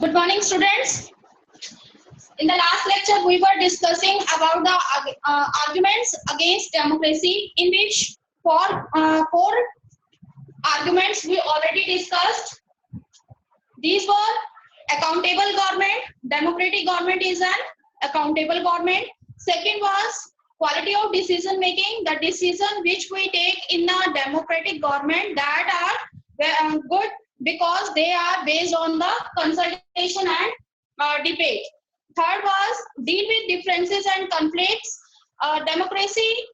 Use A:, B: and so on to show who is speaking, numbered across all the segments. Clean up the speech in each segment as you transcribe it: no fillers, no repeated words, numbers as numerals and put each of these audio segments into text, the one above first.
A: Good morning, students. In the last lecture, we were discussing about the arguments against democracy, in which four arguments we already discussed. These were accountable government. Democratic government is an accountable government. Second was quality of decision making. The decision which we take in a democratic government that are good because they are based on the consultation and debate. Third was deal with differences and conflicts. Democracy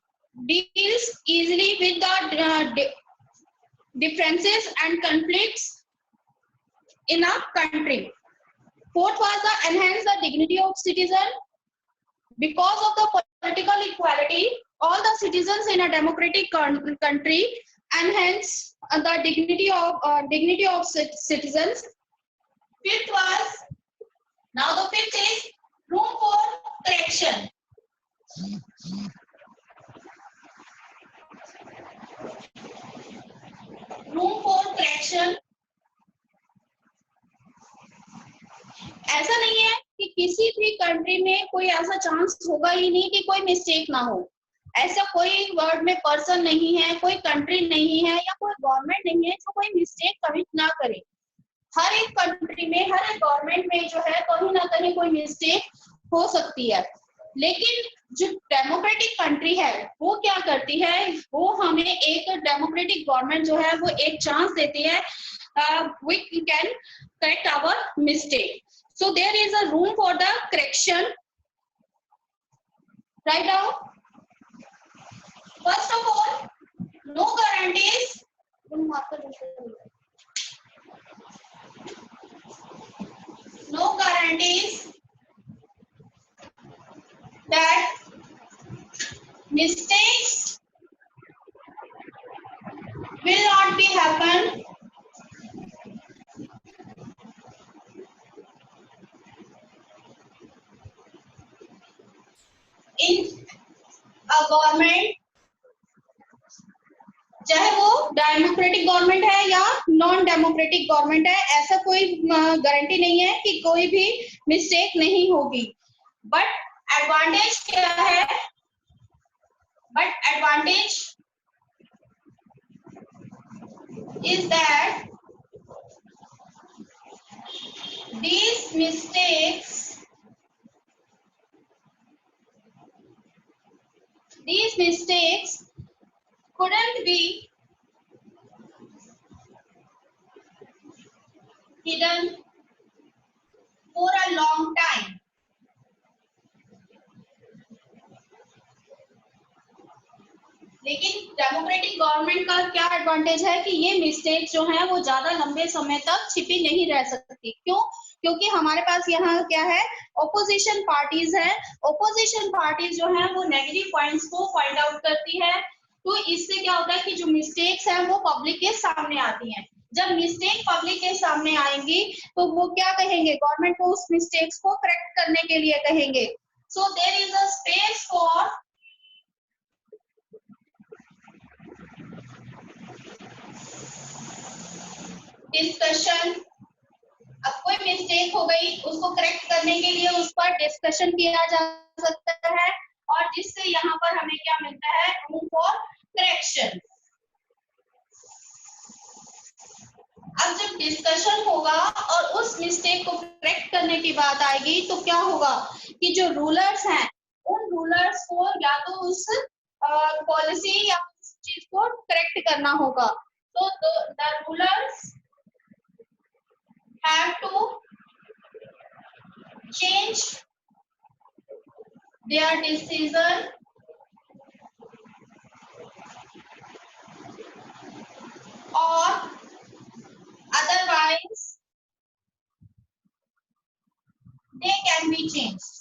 A: deals easily with the differences and conflicts in a country. Fourth was the enhance the dignity of citizen. Because of the political equality, all the citizens in a democratic country enhance the dignity of citizens. Fifth was, now the fifth is room for correction. Room for correction. ऐसा नहीं है कि किसी भी country में कोई ऐसा chance होगा ही नहीं कि कोई मिस्टेक ना हो. ऐसा कोई वर्ल्ड में पर्सन नहीं है, कोई कंट्री नहीं है या कोई गवर्नमेंट नहीं है जो कोई मिस्टेक कमिट ना करे. हर एक कंट्री में, हर एक गवर्नमेंट में जो है कहीं ना कहीं कोई मिस्टेक हो सकती है. लेकिन जो डेमोक्रेटिक कंट्री है वो क्या करती है, वो हमें एक डेमोक्रेटिक गवर्नमेंट जो है वो एक चांस देती है. We can correct our mistake. So there is a room for the correction. Right now, first of all, no guarantees. No guarantees that mistakes will not be happen. In a government, चाहे वो democratic government है या non democratic government है, ऐसा कोई guarantee नहीं है कि कोई भी मिस्टेक नहीं होगी. बट एडवांटेज क्या है? But advantage is that these mistakes couldn't be hidden for a long time. लेकिन डेमोक्रेटिक गवर्नमेंट का क्या एडवांटेज है कि ये मिस्टेक जो है वो ज्यादा लंबे समय तक छिपी नहीं रह सकती. क्यों? क्योंकि हमारे पास यहाँ क्या है, ओपोजिशन पार्टीज है. ओपोजिशन पार्टीज जो है वो नेगेटिव पॉइंट्स को पॉइंट आउट करती है. तो इससे क्या होता है कि जो मिस्टेक्स हैं वो पब्लिक के सामने आती हैं. जब मिस्टेक पब्लिक के सामने आएंगी तो वो क्या कहेंगे, गवर्नमेंट को उस मिस्टेक्स को करेक्ट करने के लिए कहेंगे. So there is a space for discussion. अब कोई मिस्टेक हो गई, उसको करेक्ट करने के लिए उस पर डिस्कशन किया जा सकता है और जिससे यहाँ पर हमें क्या मिलता है, रूम फॉर करेक्शन. अब जब डिस्कशन होगा और उस मिस्टेक को करेक्ट करने की बात आएगी तो क्या होगा कि जो रूलर्स हैं उन रूलर्स को या तो उस पॉलिसी या उस चीज को करेक्ट करना होगा. तो the rulers have to change their decision or otherwise they can be changed.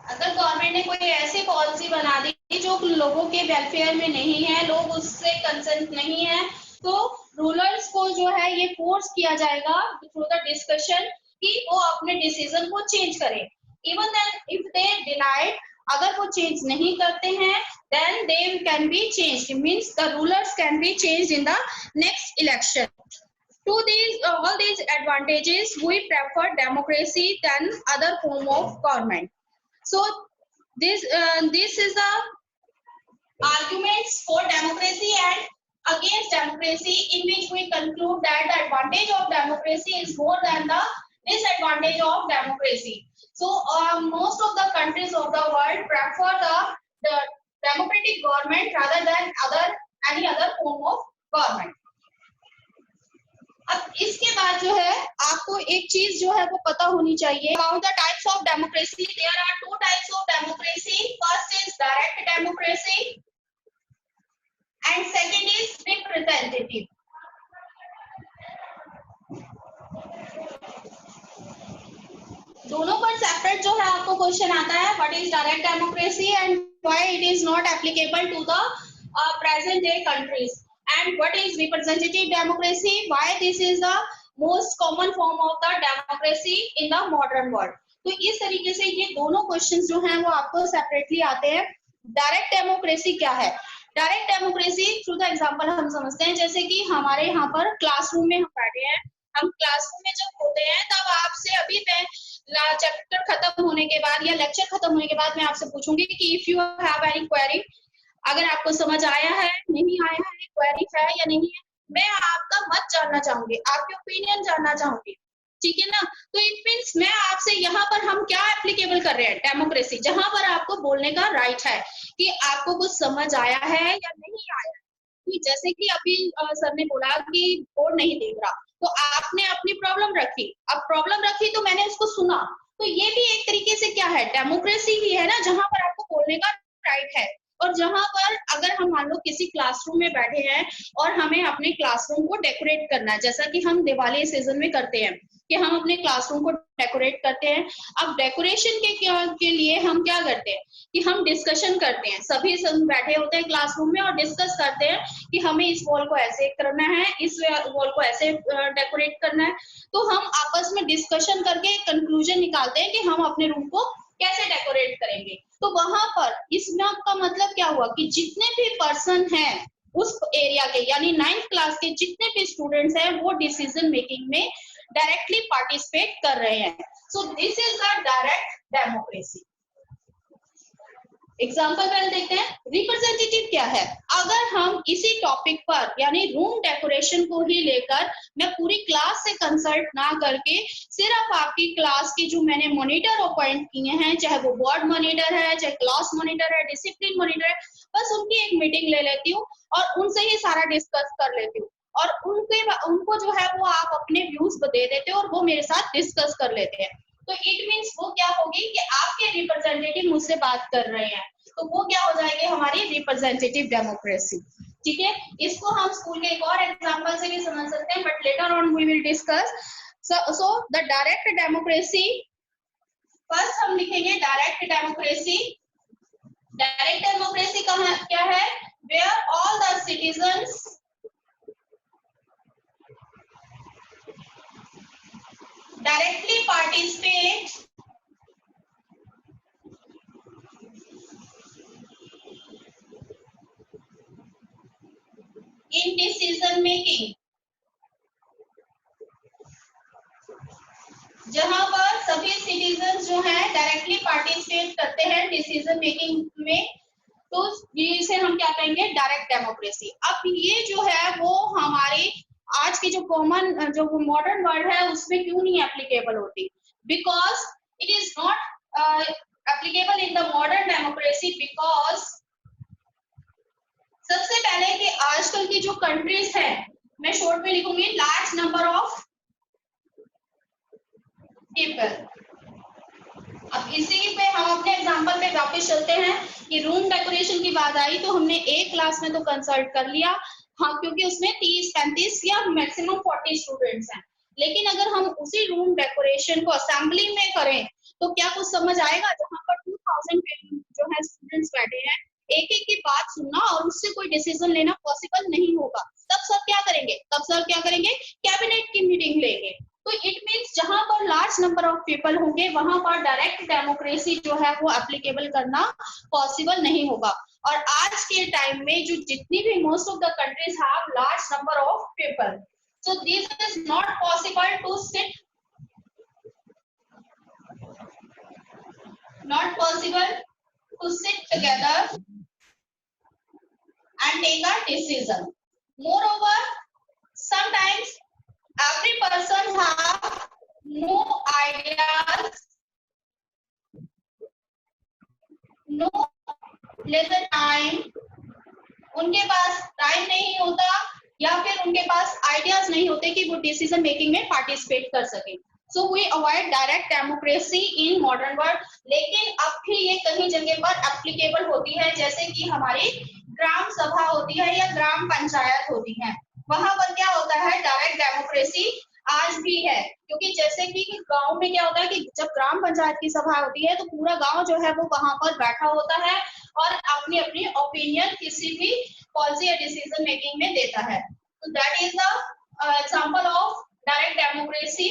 A: अगर गवर्नमेंट ने कोई ऐसी पॉलिसी बना दी जो लोगों के वेलफेयर में नहीं है, लोग उससे कंसर्न नहीं है, तो रूलर्स को जो है ये फोर्स किया जाएगा थ्रू द डिस्कशन कि वो अपने डिसीजन को चेंज करें. Even then if they denied अगर वो चेंज नहीं करते हैं then they can be changed, means the rulers can be changed in the next election. To these all these advantages, we prefer democracy than other form of government. So this is the arguments for democracy and against democracy, in which we conclude that the advantage of democracy is more than the disadvantage of democracy. So most of the countries of the world prefer the democratic government rather than any other form of government. अब इसके बाद जो है आपको एक चीज जो है वो पता होनी चाहिए about the types of democracy. There are two types of democracy. First is direct democracy and second is representative. दोनों पर सेपरेट जो है आपको क्वेश्चन आता है, what is direct democracy and why it is not applicable to the present day countries, and what is representative democracy, why this is the most common form of the democracy in the modern world. तो इस तरीके से ये दोनों questions जो हैं वो आपको सेपरेटली आते हैं. डायरेक्ट डेमोक्रेसी क्या है? Direct democracy through the example हम समझते हैं, जैसे कि हमारे यहाँ पर क्लासरूम में हम बैठे हैं, हम क्लासरूम में जब होते हैं तब आपसे अभी मैं चैप्टर खत्म होने के बाद या लेक्चर खत्म होने के बाद मैं आपसे पूछूंगी कि if you have any query, अगर आपको समझ आया है, नहीं आया है, क्वेरी है या नहीं है, मैं आपका मत जानना चाहूंगी, आपके ओपिनियन जानना चाहूंगी, ठीक है ना. तो इट मींस मैं आपसे यहाँ पर हम क्या एप्लीकेबल कर रहे हैं, डेमोक्रेसी, जहां पर आपको बोलने का राइट है कि आपको कुछ समझ आया है या नहीं आया. जैसे कि अभी सर ने बोला कि बोर्ड नहीं देख रहा, तो आपने अपनी प्रॉब्लम रखी, अब प्रॉब्लम रखी तो मैंने उसको सुना, तो ये भी एक तरीके से क्या है, डेमोक्रेसी ही है ना, जहां पर आपको बोलने का राइट है. और जहां पर अगर हम मान लो किसी क्लासरूम में बैठे हैं और हमें अपने क्लासरूम को डेकोरेट करना है, जैसा कि हम दिवाली सीजन में करते हैं कि हम अपने क्लासरूम को डेकोरेट करते हैं. अब डेकोरेशन के लिए हम क्या करते हैं कि हम डिस्कशन करते हैं, सभी सब बैठे होते हैं क्लासरूम में और डिस्कस करते हैं कि हमें इस वॉल को ऐसे करना है, इस वॉल को ऐसे डेकोरेट करना है. तो हम आपस में डिस्कशन करके कंक्लूजन निकालते हैं कि हम अपने रूम को कैसे डेकोरेट करेंगे. तो वहां पर इसमें का मतलब क्या हुआ कि जितने भी पर्सन हैं उस एरिया के, यानी 9th क्लास के जितने भी स्टूडेंट्स हैं वो डिसीजन मेकिंग में डायरेक्टली पार्टिसिपेट कर रहे हैं. सो this is the direct democracy. Example पहले देखते हैं. रिप्रेजेंटेटिव क्या है? अगर हम इसी टॉपिक पर यानी रूम डेकोरेशन को ही लेकर मैं पूरी क्लास से कंसल्ट ना करके सिर्फ आपकी क्लास के जो मैंने मॉनिटर अपॉइंट किए हैं, चाहे वो वार्ड मॉनिटर है, चाहे क्लास मॉनिटर है, डिसिप्लिन मॉनिटर है, बस उनकी एक मीटिंग ले लेती हूँ और उनसे ही सारा डिस्कस कर लेती हूँ और उनको जो है वो आप अपने व्यूज दे देते हो और वो मेरे साथ डिस्कस कर लेते हैं. तो इट मीन्स वो क्या होगी कि आपके रिप्रेजेंटेटिव मुझसे बात कर रहे हैं, तो वो क्या हो जाएगी, हमारी रिप्रेजेंटेटिव डेमोक्रेसी. ठीक है, इसको हम स्कूल के एक और एग्जांपल से भी समझ सकते हैं, but later on we will discuss. So the direct democracy, first हम लिखेंगे डायरेक्ट डेमोक्रेसी. डायरेक्ट डेमोक्रेसी क्या है? Where all the citizens directly participate in decision making. जहां पर सभी सिटीजन जो हैं डायरेक्टली पार्टिसिपेट करते हैं डिसीजन मेकिंग में, तो इसे हम क्या कहेंगे, डायरेक्ट डेमोक्रेसी. अब ये जो है वो हमारी आज की जो कॉमन जो मॉडर्न वर्ल्ड है उसमें क्यों नहीं एप्लीकेबल होती? Because it is not applicable in the modern democracy because सबसे पहले कि आजकल की जो कंट्रीज हैं, मैं शॉर्ट में लिखूंगी, लार्ज नंबर ऑफ पीपल. अब इसी पे हम अपने एग्जांपल पे वापस चलते हैं कि रूम डेकोरेशन की बात आई तो हमने एक क्लास में तो कंसल्ट कर लिया, हाँ, क्योंकि उसमें 30-35 या मैक्सिमम 40 स्टूडेंट्स हैं. लेकिन अगर हम उसी रूम डेकोरेशन को असेंबली में करें तो क्या कुछ समझ आएगा? जहाँ पर 2000 जो है स्टूडेंट्स बैठे हैं, एक एक की बात सुनना और उससे कोई डिसीजन लेना पॉसिबल नहीं होगा. तब सर क्या करेंगे? कैबिनेट की मीटिंग लेंगे. तो इट मीन्स जहां पर लार्ज नंबर ऑफ पीपल होंगे वहां पर डायरेक्ट डेमोक्रेसी जो है वो एप्लीकेबल करना पॉसिबल नहीं होगा। और आज के टाइम में जो जितनी भी most of the countries have large number of people, so this is not possible to sit, not possible to sit together and take a decision. Moreover, sometimes every person have no ideas, no leisure time, उनके पास time नहीं होता या फिर उनके पास ideas नहीं होते कि वो डिसीजन मेकिंग में पार्टिसिपेट कर सके। So we avoid direct democracy in modern world. लेकिन अब भी ये कई जगह पर एप्लीकेबल होती है, जैसे कि हमारी ग्राम सभा होती है या ग्राम पंचायत होती है, वहां पर क्या होता है डायरेक्ट डेमोक्रेसी आज भी है। क्योंकि जैसे कि गांव में क्या होता है कि जब ग्राम पंचायत की सभा होती है तो पूरा गांव जो है वो वहां पर बैठा होता है और अपनी अपनी ओपिनियन किसी भी पॉलिसी या डिसीजन मेकिंग में देता है। तो that is the example of direct democracy.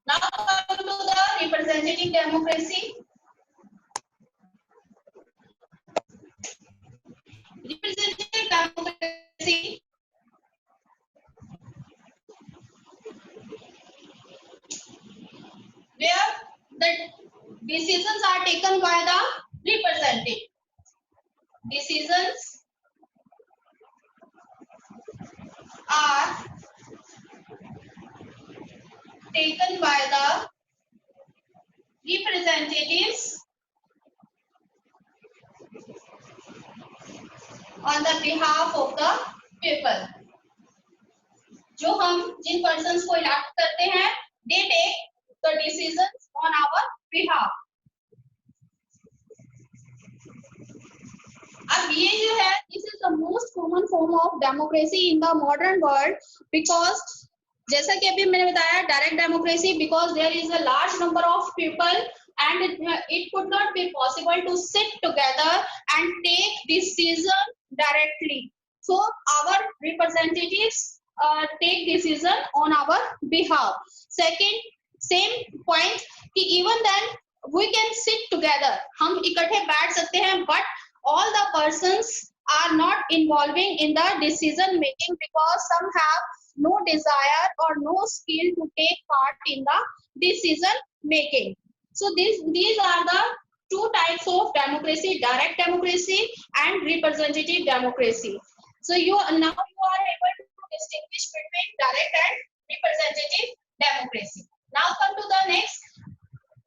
A: Now come to the representative democracy. Representative democracy where the decisions are taken by the representative. Decisions are taken by the representatives on the behalf of the people. जो हम जिन persons को elect करते हैं, they take the decisions on our behalf. अब ये जो है, this is the most common form of democracy in the modern world because जैसा कि अभी मैंने बताया direct democracy because there is a large number of people and it could not be possible to sit together and take decision directly. So our representatives take decision on our behalf. Second, same point कि even then we can sit together, हम इकट्ठे बैठ सकते हैं, but all the persons are not involving in the decision making because some have no desire or no skill to take part in the decision making. So these are the two types of democracy: direct democracy and representative democracy. So now you are able to distinguish between direct and representative democracy. Now come to the next.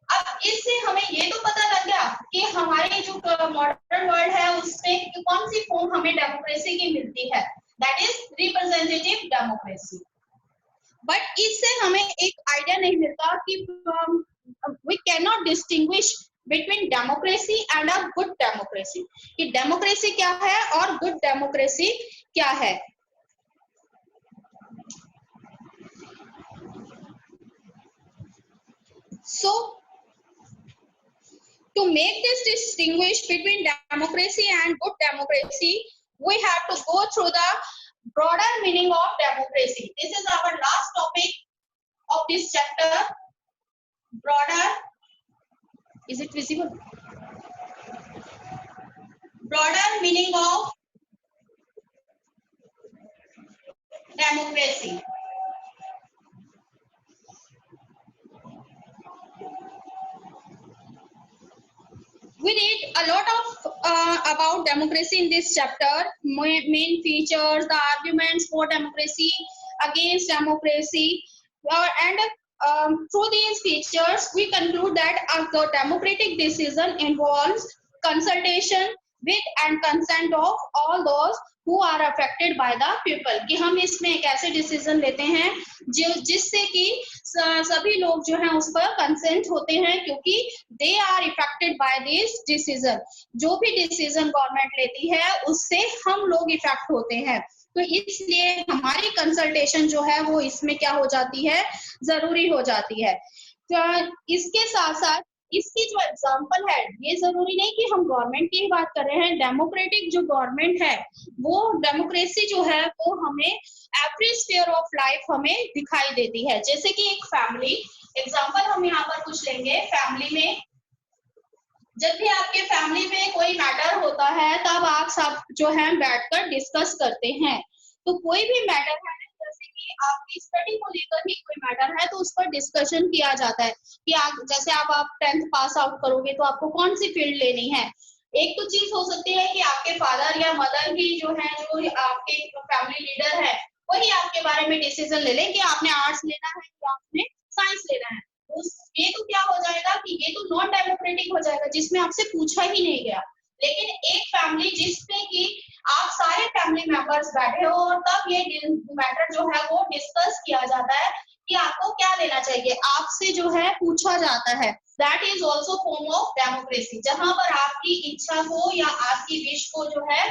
A: अब इससे हमें ये तो पता लग गया कि हमारी जो मॉडर्न वर्ल्ड है उसमें कौन सी फॉर्म हमें डेमोक्रेसी की मिलती है, that is representative democracy. But इससे हमें एक आइडिया नहीं मिलता कि we cannot distinguish between democracy and a good democracy, कि डेमोक्रेसी क्या है और गुड डेमोक्रेसी क्या है। So to make this distinguish between democracy and good democracy, we have to go through the broader meaning of democracy. This is our last topic of this chapter. Broader, is it visible? Broader meaning of democracy. We read a lot of about democracy in this chapter, main features, the arguments for democracy, against democracy, and through these features, we conclude that a democratic decision involves consultation with and consent of all those who are affected by the people, कि हम इसमें एक ऐसे decision लेते हैं जिससे कि सभी लोग जो हैं उस पर कंसेंट होते हैं, क्योंकि they are affected by this decision. जो भी डिसीजन गवर्नमेंट लेती है उससे हम लोग इफेक्ट होते हैं, तो इसलिए हमारी कंसल्टेशन जो है वो इसमें क्या हो जाती है, जरूरी हो जाती है। तो इसके साथ साथ इसकी जो एग्जांपल है, ये जरूरी नहीं कि हम गवर्नमेंट की बात कर रहे हैं, डेमोक्रेटिक जो गवर्नमेंट है वो डेमोक्रेसी जो है वो हमें एवरी स्फीयर ऑफ लाइफ हमें दिखाई देती है। जैसे कि एक फैमिली एग्जाम्पल हम यहाँ पर कुछ लेंगे। फैमिली में जब भी आपके फैमिली में कोई मैटर होता है तब आप सब जो है बैठकर डिस्कस करते हैं। तो कोई भी मैटर है, जैसे कि आपकी स्टडी को लेकर ही कोई मैटर है, तो उस पर डिस्कशन किया जाता है कि आप जैसे आप 10th पास आउट करोगे तो आपको कौन सी फील्ड लेनी है। एक तो चीज हो सकती है कि आपके फादर या मदर ही जो है, जो आपके फैमिली लीडर है, वही आपके बारे में डिसीजन ले लें कि आपने आर्ट्स लेना है या आपने साइंस लेना है। ये तो क्या हो जाएगा कि ये तो नॉन डेमोक्रेटिक हो जाएगा, जिसमें आपसे पूछा ही नहीं गया। लेकिन एक फैमिली जिसमें कि आप सारे फैमिली मेंबर्स बैठे हो और तब ये मैटर जो है वो डिस्कस किया जाता है कि आपको क्या लेना चाहिए, आपसे जो है पूछा जाता है। That is also form of democracy, जहां पर आपकी इच्छा को या आपकी विश को जो है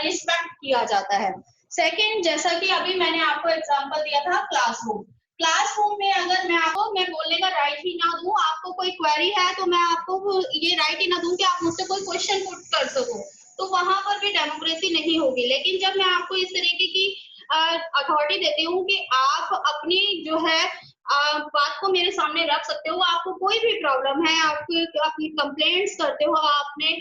A: रिस्पेक्ट किया जाता है। सेकेंड, जैसा कि अभी मैंने आपको एग्जाम्पल दिया था क्लासरूम। क्लासरूम में अगर मैं बोलने का राइट ही ना दूं, आपको कोई क्वेरी है तो मैं आपको ये राइट ही ना दूं कि आप मुझसे कोई क्वेश्चन पुट कर सको, तो वहां पर भी डेमोक्रेसी नहीं होगी। लेकिन जब मैं आपको इस तरीके की अथॉरिटी देती हूँ कि आप अपनी जो है बात को मेरे सामने रख सकते हो, आपको कोई भी प्रॉब्लम है, आपको अपनी कंप्लेंट्स करते हो आपने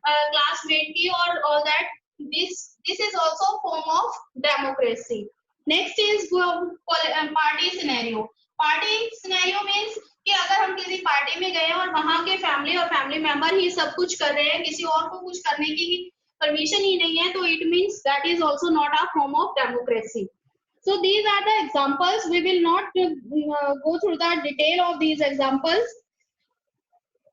A: क्लासमेट की और all that, this is also form of democracy. Next is party scenario. Party scenario means कि अगर हम किसी पार्टी में गए और वहां के फैमिली और फैमिली मेंबर ही सब कुछ कर रहे हैं, किसी और को कुछ करने की परमिशन ही नहीं है, तो it means that is also not a form of democracy. So these are the examples. We will not go through the detail of these examples.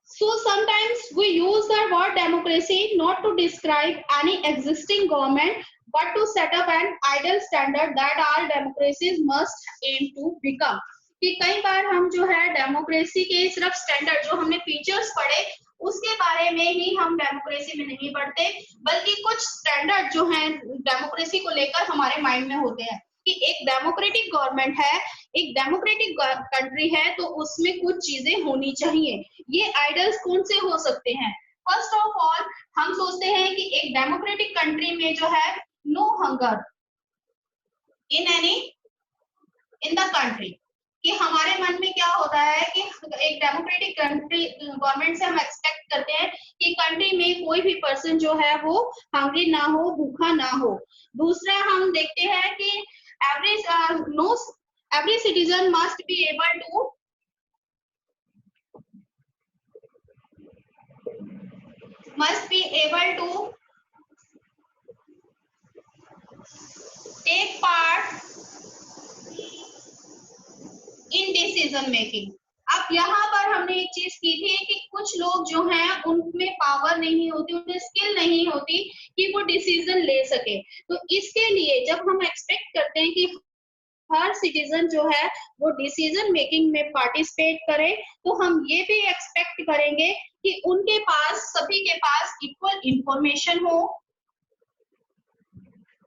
A: So sometimes we use the word democracy not to describe any existing government, but to set up an ideal standard that all democracies must aim to become. कि कई बार हम जो है democracy के सिर्फ standard जो हमने features पढ़े उसके बारे में ही हम डेमोक्रेसी में नहीं पढ़ते, बल्कि कुछ स्टैंडर्ड जो है डेमोक्रेसी को लेकर हमारे माइंड में होते हैं कि एक डेमोक्रेटिक गवर्नमेंट है, एक डेमोक्रेटिक कंट्री है, तो उसमें कुछ चीजें होनी चाहिए। ये आइडल्स कौन से हो सकते हैं? फर्स्ट ऑफ ऑल हम सोचते हैं कि एक डेमोक्रेटिक कंट्री में जो है no hunger in the country, कि हमारे मन में क्या होता है कि एक डेमोक्रेटिक कंट्री गवर्नमेंट से हम एक्सपेक्ट करते हैं कि कंट्री में कोई भी पर्सन जो है वो हंग्री ना हो, भूखा ना हो। दूसरा हम देखते हैं कि every citizen must be able to take part in decision making। अब यहाँ पर हमने एक चीज की थी कि कुछ लोग जो हैं उनमें पावर नहीं होती, उनमें स्किल नहीं होती कि वो डिसीजन ले सके। तो इसके लिए जब हम एक्सपेक्ट करते हैं कि हर सिटीजन जो है वो डिसीजन मेकिंग में पार्टिसिपेट करे, तो हम ये भी एक्सपेक्ट करेंगे कि उनके पास, सभी के पास इक्वल इंफॉर्मेशन हो।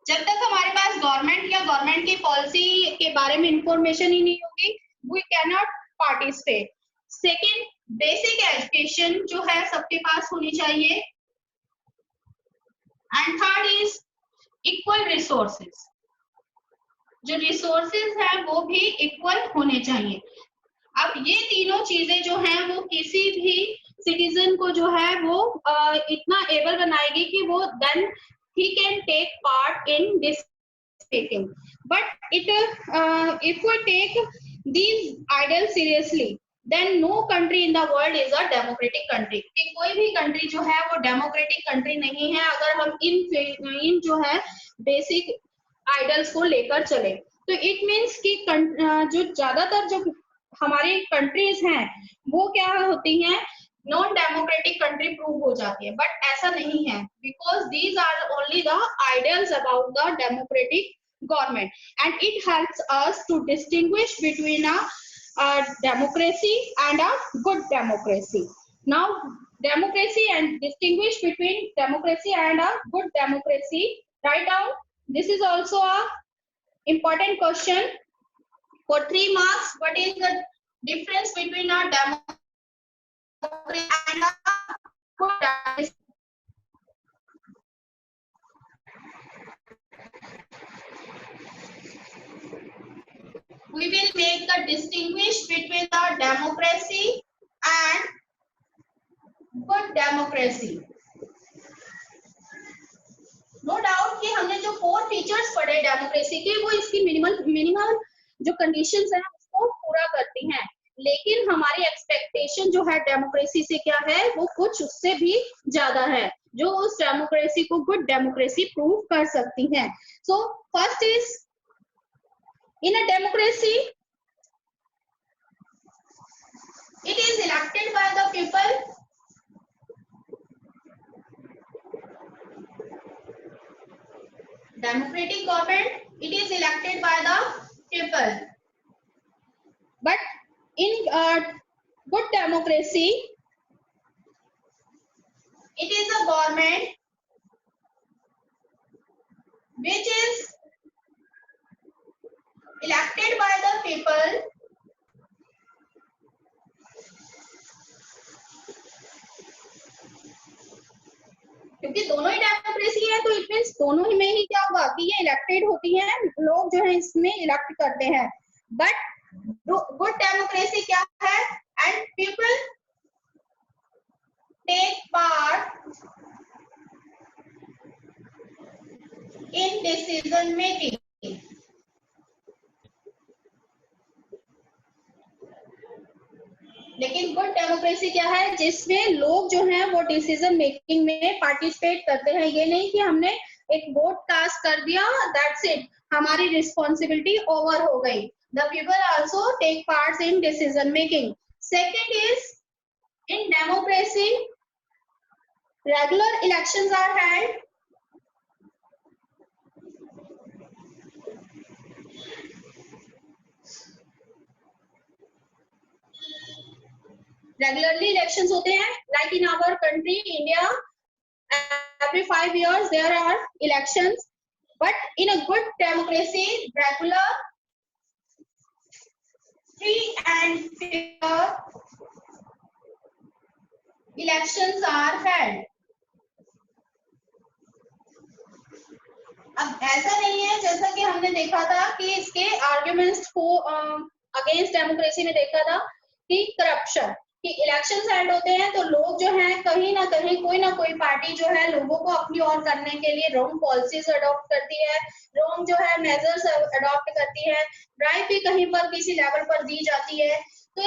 A: जब तक हमारे पास गवर्नमेंट या गवर्नमेंट की पॉलिसी के बारे में इंफॉर्मेशन ही नहीं होगी, we can not participate. Second, basic education जो है सबके पास होनी चाहिए। And third is equal resources, जो रिसोर्सेज है वो भी इक्वल होने चाहिए। अब ये तीनों चीजें जो हैं वो किसी भी सिटीजन को जो है वो इतना एबल बनाएगी कि वो then he can take part in this making. But if we take these ideals seriously, then no country in the world is a democratic country। कि कोई भी कंट्री जो है वो डेमोक्रेटिक कंट्री नहीं है अगर हम इन जो है बेसिक आइडल्स को लेकर चले। तो इट मीन्स कि जो ज्यादातर जो हमारी कंट्रीज हैं वो क्या होती हैं, नॉन डेमोक्रेटिक कंट्री प्रूव हो जाती है। बट ऐसा नहीं है, because these are only the ideals about the democratic government and it helps us to distinguish between a democracy and a good democracy. Now democracy and distinguish between democracy and a good democracy. Write down, this is also a important question for 3 marks. What is the difference between a democracy and a good democracy? we will make the distinguish between the democracy and good democracy. No doubt कि हमने जो 4 features पढ़े democracy के वो इसकी minimal जो conditions हैं उसको पूरा करती हैं, लेकिन हमारी एक्सपेक्टेशन जो है डेमोक्रेसी से क्या है वो कुछ उससे भी ज्यादा है जो उस डेमोक्रेसी को गुड डेमोक्रेसी प्रूव कर सकती हैं. So first is in a democracy it is elected by the people. Democratic government, it is elected by the people. But in good democracy, it is a government which is elected by the people क्योंकि दोनों ही democracy है तो it means दोनों ही में ही क्या होगा कि ये इलेक्टेड होती हैं, लोग जो है इसमें इलेक्ट करते हैं. बट गुड डेमोक्रेसी क्या है and people take part in decision making. लेकिन गुड डेमोक्रेसी क्या है जिसमें लोग जो हैं वो डिसीजन मेकिंग में पार्टिसिपेट करते हैं. ये नहीं कि हमने एक वोट कास्ट कर दिया दैट्स इट, हमारी रिस्पॉन्सिबिलिटी ओवर हो गई. The people also take parts in decision making. Second is in democracy regular elections are held. Regularly elections होते हैं like in our country India every 5 years there are elections, but in a good democracy regular free and fair elections are held. अब ऐसा नहीं है जैसा कि हमने देखा था कि इसके आर्ग्यूमेंट्स को अगेंस्ट डेमोक्रेसी में देखा था कि करप्शन कि इलेक्शंस हेल्ड होते हैं तो लोग जो हैं कहीं ना कहीं कोई ना कोई पार्टी जो है लोगों को अपनी ओर करने के लिए रॉन्ग पॉलिसीज अडॉप्ट करती है, रॉन्ग जो है मेजर्स अडॉप्ट करती है, ड्राइव भी कहीं पर किसी लेवल पर दी जाती है. तो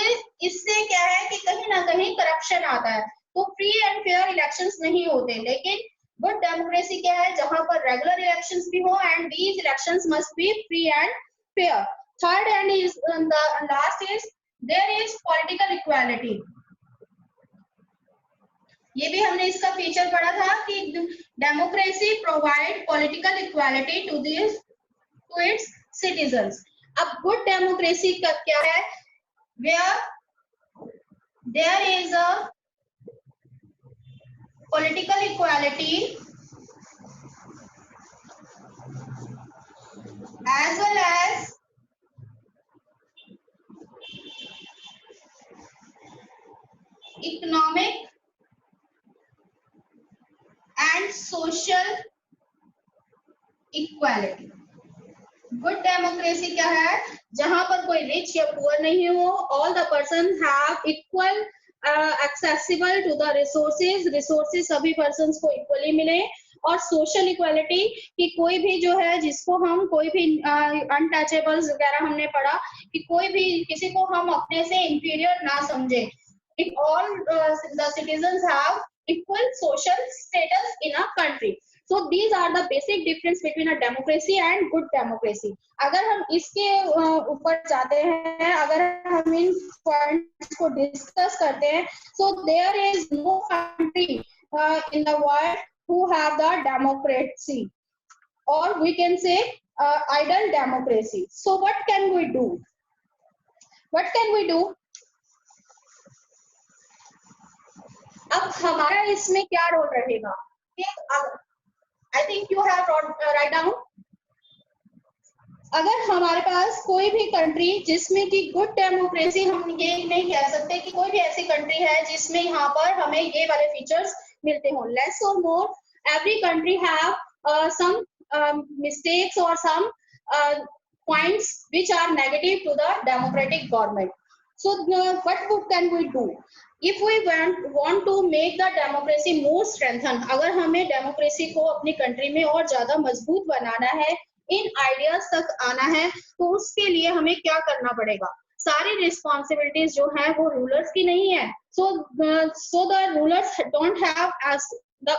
A: इससे क्या है कि कहीं ना कहीं करप्शन आता है, तो फ्री एंड फेयर इलेक्शंस नहीं होते. लेकिन गुड डेमोक्रेसी क्या है जहां पर रेगुलर इलेक्शंस भी हो and these elections must be free and fair. Third and is the last is there is political equality. ये भी हमने इसका फीचर पढ़ा था कि democracy provide political equality to its citizens. अब गुड डेमोक्रेसी का क्या है where there is a political equality as well as economic and social equality. Good democracy क्या है जहां पर कोई रिच या पुअर नहीं हो, all the person have equal accessible to the resources सभी पर्सन को इक्वली मिले. और सोशल इक्वालिटी कि कोई भी जो है जिसको हम कोई भी अनटचेबल्स वगैरह हमने पढ़ा कि कोई भी किसी को हम अपने से इंफीरियर ना समझे. If all the citizens have equal social status in a country. So these are the basic difference between a democracy and good democracy. अगर हम इसके ऊपर जाते हैं, अगर हम इन पॉइंट्स को डिस्कस करते हैं, so there is no country in the world who have the democracy, or we can say ideal democracy. So what can we do? What can we do? अब हमारा इसमें क्या रोल रहेगा? I think you have write down. अगर हमारे पास कोई भी country जिसमें कि गुड डेमोक्रेसी, हम ये नहीं कह सकते कि कोई भी ऐसी कंट्री है जिसमें यहाँ पर हमें ये वाले फीचर्स मिलते हों. लेस और more every country have some mistakes or some points which are negative to the democratic government. So what can we do if we want to make the democracy more strengthened? अगर हमें democracy को अपनी country में और ज़्यादा मजबूत बनाना है, इन ideas तक आना है, तो उसके लिए हमें क्या करना पड़ेगा? सारी responsibilities जो है वो rulers की नहीं है. So the rulers don't have as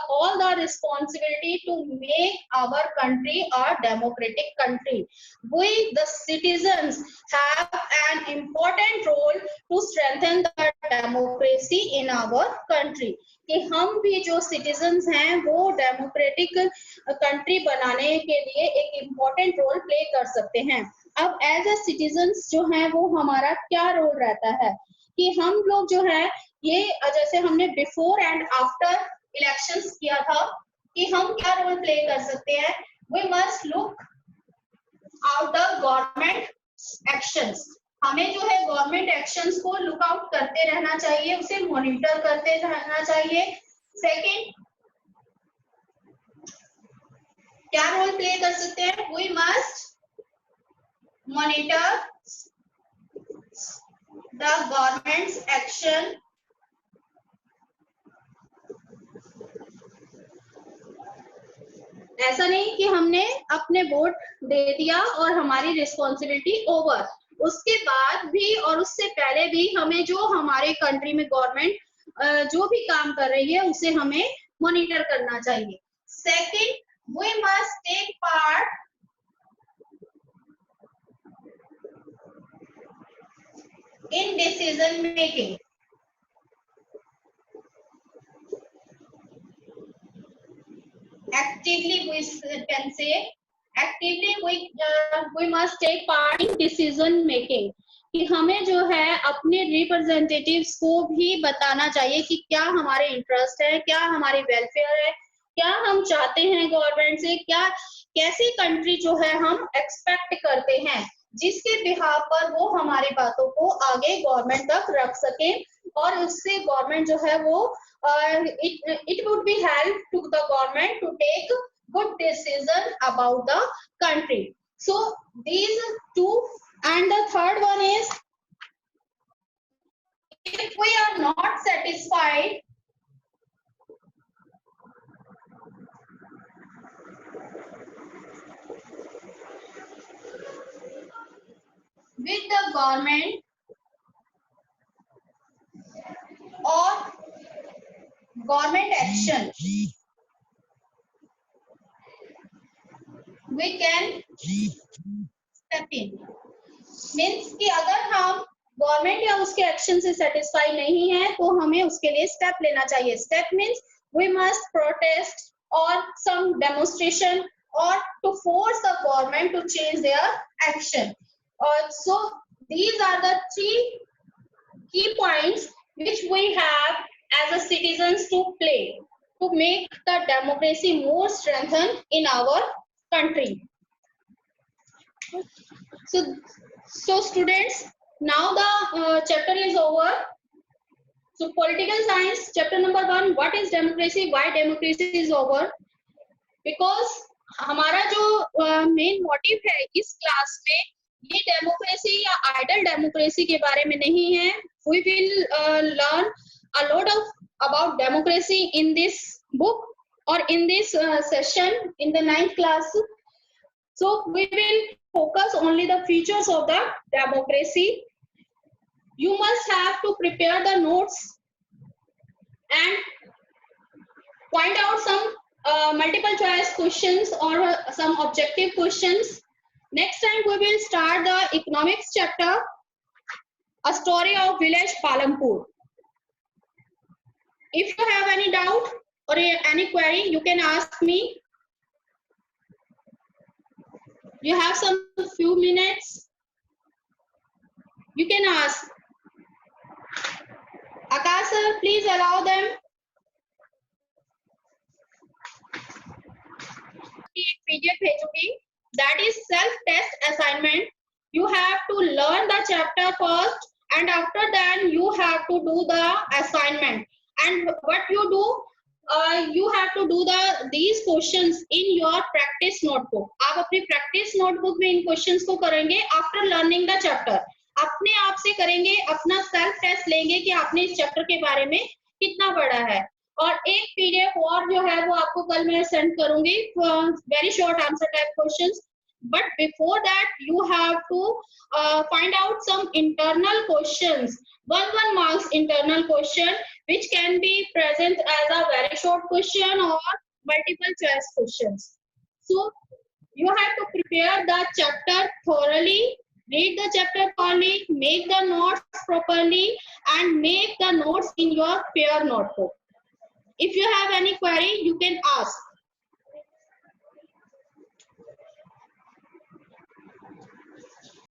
A: all the responsibility to make our country a democratic country. We, the citizens, have an important role to strengthen the democracy in our country. कि हम भी जो citizens हैं वो democratic country बनाने के लिए एक important role play कर सकते हैं. अब as a citizens जो हैं वो हमारा क्या role रहता है कि हम लोग जो है ये जैसे हमने before and after इलेक्शंस किया था कि हम क्या रोल प्ले कर सकते हैं. We must look out the government actions. हमें जो है गवर्नमेंट एक्शंस को लुक आउट करते रहना चाहिए, उसे मॉनिटर करते रहना चाहिए. सेकंड, क्या रोल प्ले कर सकते हैं? We must monitor the government's action ऐसा नहीं कि हमने अपने वोट दे दिया और हमारी रिस्पॉन्सिबिलिटी ओवर. उसके बाद भी और उससे पहले भी हमें जो हमारे कंट्री में गवर्नमेंट जो भी काम कर रही है उसे हमें मॉनिटर करना चाहिए. Second, we must take part in decision making. Actively, we can say actively we must take part in decision making. कि हमें जो है अपने रिप्रेजेंटेटिव्स को भी बताना चाहिए कि क्या हमारे इंटरेस्ट है, क्या हमारी वेलफेयर है, क्या हम चाहते हैं गवर्नमेंट से, क्या कैसी कंट्री जो है हम एक्सपेक्ट करते हैं, जिसके बिहाफ पर वो हमारी बातों को आगे गवर्नमेंट तक रख सके और उससे गवर्नमेंट जो है वो it would be help to the government to take good decision about the country. So these two, and the third one is if we are not satisfied with the government or government action, we can step in. Means कि अगर हम government या उसके action से satisfy नहीं है तो हमें उसके लिए स्टेप लेना चाहिए. Step means we must protest और सम डेमोन्स्ट्रेशन और to force the government to change their action. So these are the three key points which we have as a citizens to play to make the democracy more strengthened in our country. So students, now the chapter is over. So political science chapter number 1, what is democracy, why democracy is over. Because हमारा जो main motive है इस class में ये democracy या idol democracy के बारे में नहीं है. We will learn a lot of about democracy in this book or in this session in the 9th class. So we will focus only the features of the democracy. You must have to prepare the notes and point out some multiple choice questions or some objective questions. Next time we will start the economics chapter, a story of village Palampur. If you have any doubt or any query, you can ask me. You have some few minutes. You can ask. Akash sir, please allow them. PDF भेजूंगी. That is self-test assignment. You have to learn the chapter first, and after that you have to do the assignment. And what you do, you have to do these questions in your practice notebook. आप अपनी practice notebook में इन questions को करेंगे after learning the chapter. अपने आप से करेंगे, अपना self test लेंगे कि आपने इस chapter के बारे में कितना पढ़ा है. और एक PDF और जो है वो आपको कल मैं send करूंगी, very short answer type questions. But before that, you have to find out some internal questions, one marks internal question, which can be present as a very short question or multiple choice questions. So you have to prepare the chapter thoroughly, read the chapter thoroughly, make the notes properly, and make the notes in your pair notebook. If you have any query, you can ask.